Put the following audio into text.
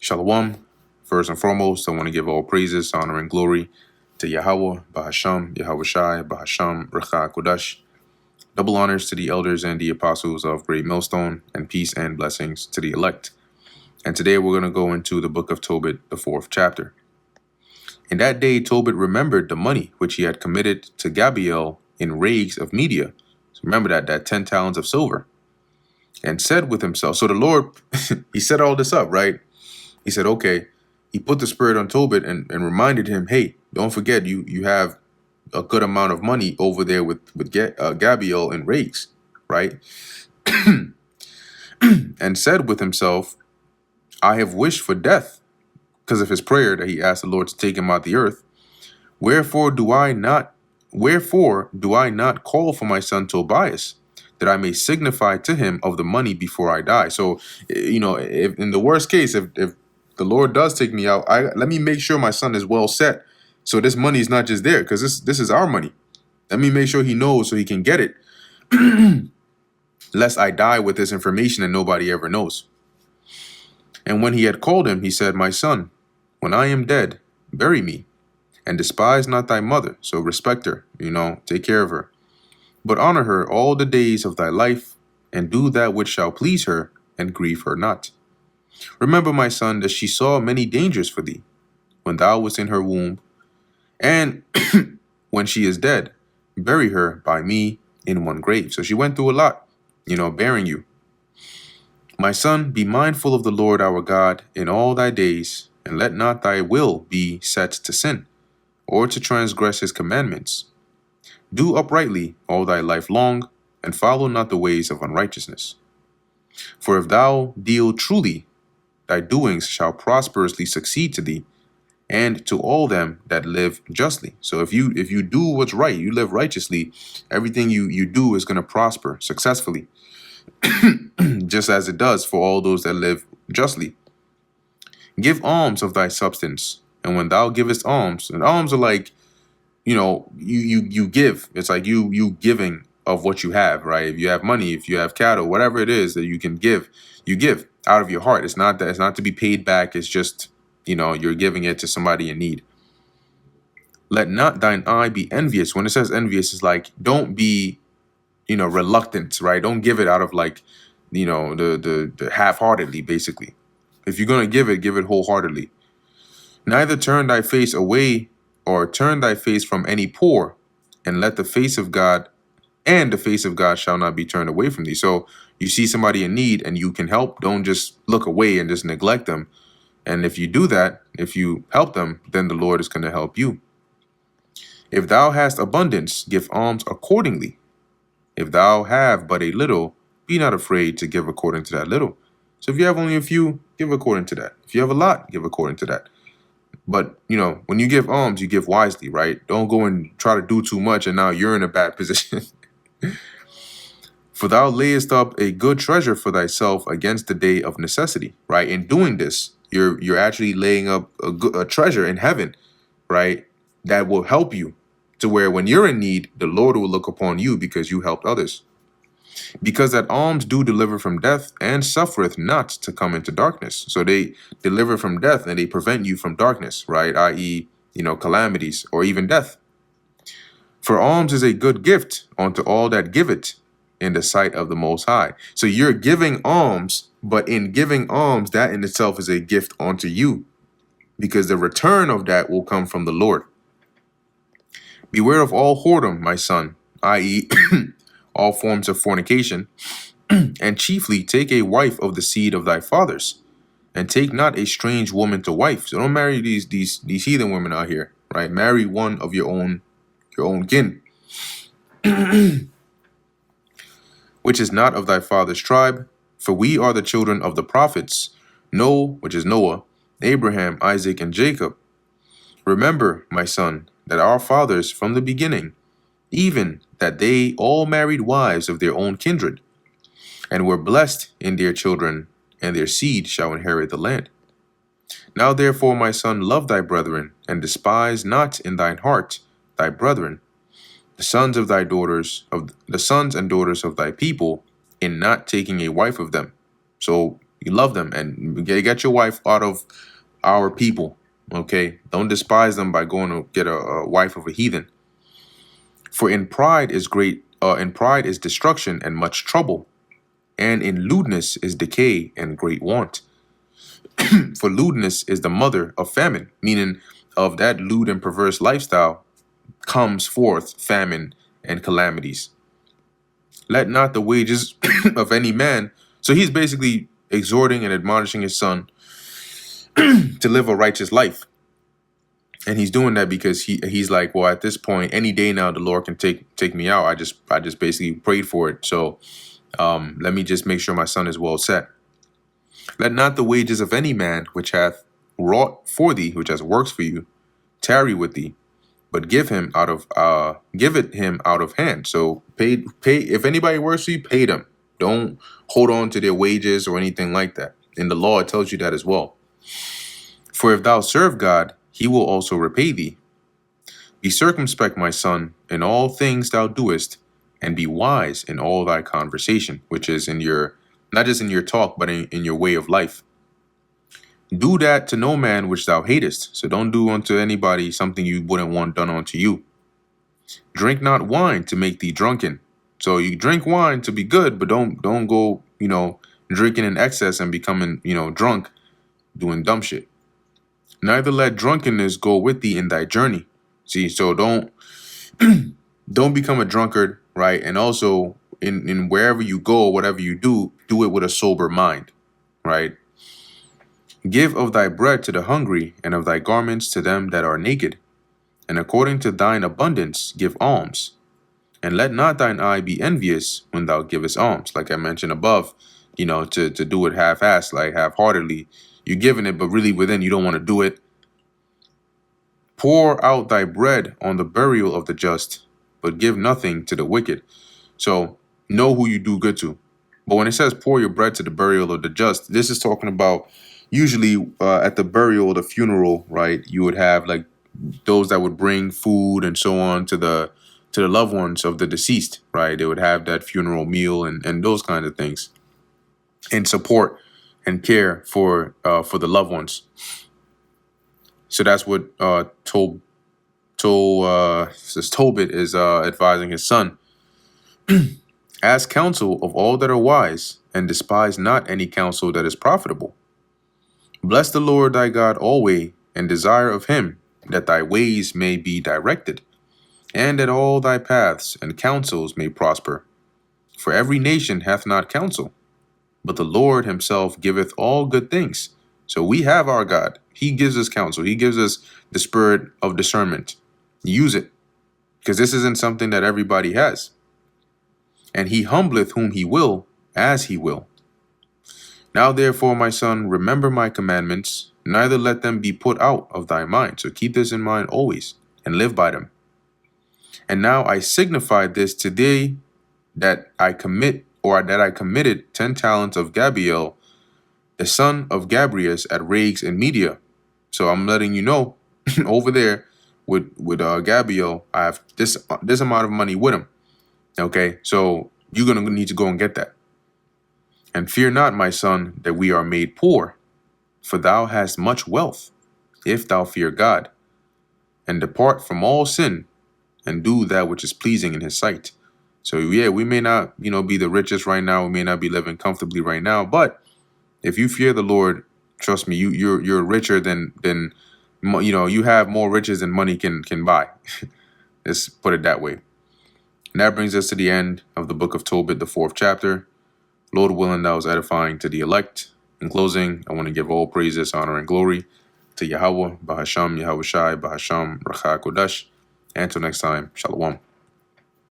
Shalom. First and foremost, I want to give all praises, honor, and glory to Yahweh, Bahasham, Yahweh Shai, Bahasham, Recha Kodash. Double honors to the elders and the apostles of Great Millstone, and peace and blessings to the elect. And today we're going to go into the book of Tobit, the 4th chapter. In that day, Tobit remembered the money which he had committed to Gabriel in rags of Media. So remember that 10 talents of silver. And said with himself, so the Lord, he set all this up, right? He said, okay, he put the spirit on Tobit and reminded him, hey, don't forget, you have a good amount of money over there with Gabriel and rags, right? And said with himself, I have wished for death because of his prayer that he asked the Lord to take him out the earth. Wherefore do I not call for my son Tobias, that I may signify to him of the money before I die? So, if in the worst case, if the Lord does take me out, let me make sure my son is well set. So this money is not just there, because this is our money. Let me make sure he knows so he can get it, lest I die with this information and nobody ever knows. And when he had called him, he said, my son, when I am dead, bury me, and despise not thy mother. So respect her, take care of her. But honor her all the days of thy life, and do that which shall please her, and grieve her not. Remember, my son, that she saw many dangers for thee, when thou wast in her womb, and when she is dead, bury her by me in one grave. So she went through a lot, bearing you. My son, be mindful of the Lord our God in all thy days, and let not thy will be set to sin, or to transgress his commandments. Do uprightly all thy life long, and follow not the ways of unrighteousness. For if thou deal truly, thy doings shall prosperously succeed to thee, and to all them that live justly. So if you do what's right, you live righteously, everything you do is going to prosper successfully, just as it does for all those that live justly. Give alms of thy substance, and when thou givest alms, and alms are like, you give. It's like you giving of what you have, right? If you have money, if you have cattle, whatever it is that you can give, you give out of your heart. It's not to be paid back. It's just, you're giving it to somebody in need. Let not thine eye be envious. When it says envious, it's like, don't be, reluctant, right? Don't give it out of like, the half-heartedly, basically. If you're going to give it wholeheartedly. Neither turn thy face away, or turn thy face from any poor, and let the face of God, and the face of God shall not be turned away from thee. So you see somebody in need and you can help, don't just look away and just neglect them. And if you do that, if you help them, then the Lord is going to help you. If thou hast abundance, give alms accordingly. If thou have but a little, be not afraid to give according to that little. So if you have only a few, give according to that. If you have a lot, give according to that. But, when you give alms, you give wisely, right? Don't go and try to do too much and now you're in a bad position. For thou layest up a good treasure for thyself against the day of necessity, right? In doing this, you're actually laying up a treasure in heaven, right? That will help you to where when you're in need, the Lord will look upon you because you helped others. Because that alms do deliver from death, and suffereth not to come into darkness. So they deliver from death and they prevent you from darkness, right? I.e., calamities or even death. For alms is a good gift unto all that give it in the sight of the Most High. So you're giving alms, but in giving alms, that in itself is a gift unto you, because the return of that will come from the Lord. Beware of all whoredom, my son, i.e., all forms of fornication, and chiefly take a wife of the seed of thy fathers, and take not a strange woman to wife. So don't marry these heathen women out here, right? Marry one of your own kin, which is not of thy father's tribe, for we are the children of the prophets, which is Noah, Abraham, Isaac, and Jacob. Remember, my son, that our fathers from the beginning, even that they all married wives of their own kindred, and were blessed in their children, and their seed shall inherit the land. Now therefore, my son, love thy brethren, and despise not in thine heart thy brethren, the sons and daughters of thy people, in not taking a wife of them. So You love them, and get your wife out of our people. Okay, don't despise them by going to get a wife of a heathen. For in pride is destruction and much trouble, and in lewdness is decay and great want. For lewdness is the mother of famine, meaning of that lewd and perverse lifestyle comes forth famine and calamities. Let not the wages of any man. So he's basically exhorting and admonishing his son to live a righteous life. And he's doing that because he's like, well, at this point, any day now the Lord can take me out. I just basically prayed for it. So let me just make sure my son is well set. Let not the wages of any man which hath wrought for thee, which has works for you, tarry with thee, but give it him out of hand. So pay if anybody works for you, pay them. Don't hold on to their wages or anything like that. In the law, it tells you that as well. For if thou serve God, he will also repay thee. Be circumspect, my son, in all things thou doest, and be wise in all thy conversation, which is in your, not just in your talk, but in your way of life. Do that to no man which thou hatest. So don't do unto anybody something you wouldn't want done unto you. Drink not wine to make thee drunken. So you drink wine to be good, but don't go, drinking in excess and becoming, drunk, doing dumb shit. Neither let drunkenness go with thee in thy journey. See, so don't become a drunkard, right? And also in wherever you go, whatever you do it with a sober mind, right? Give of thy bread to the hungry, and of thy garments to them that are naked. And according to thine abundance give alms. And let not thine eye be envious when thou givest alms. Like I mentioned above, to do it half-assed, like half-heartedly. You're giving it, but really within you don't want to do it. Pour out thy bread on the burial of the just, but give nothing to the wicked. So know who you do good to. But when it says pour your bread to the burial of the just, this is talking about usually at the burial, the funeral, right? You would have like those that would bring food and so on to the loved ones of the deceased, right? They would have that funeral meal and those kinds of things, and support and care for the loved ones. So that's what Tobit is advising his son. Ask counsel of all that are wise, and despise not any counsel that is profitable. Bless the Lord thy God always, and desire of him that thy ways may be directed, and that all thy paths and counsels may prosper. For every nation hath not counsel, but the Lord himself giveth all good things. So we have our God. He gives us counsel. He gives us the spirit of discernment. Use it, because this isn't something that everybody has. And he humbleth whom he will, as he will. Now therefore, my son, remember my commandments, neither let them be put out of thy mind. So keep this in mind always, and live by them. And now I signify this today, that I committed 10 talents of Gabriel, the son of Gabrius, at Rages in Media. So I'm letting you know, over there with Gabriel, I have this amount of money with him. Okay, so you're gonna need to go and get that. And fear not, my son, that we are made poor, for thou hast much wealth, if thou fear God, and depart from all sin, and do that which is pleasing in his sight. So yeah, we may not, be the richest right now. We may not be living comfortably right now, but if you fear the Lord, trust me, you're richer than you have more riches than money can buy. Let's put it that way. And that brings us to the end of the book of Tobit, the 4th chapter. Lord willing, that was edifying to the elect. In closing, I want to give all praises, honor, and glory to Yahweh, Bahasham, Yahweh Shai, Bahasham, Racha Kodesh. And until next time, Shalom.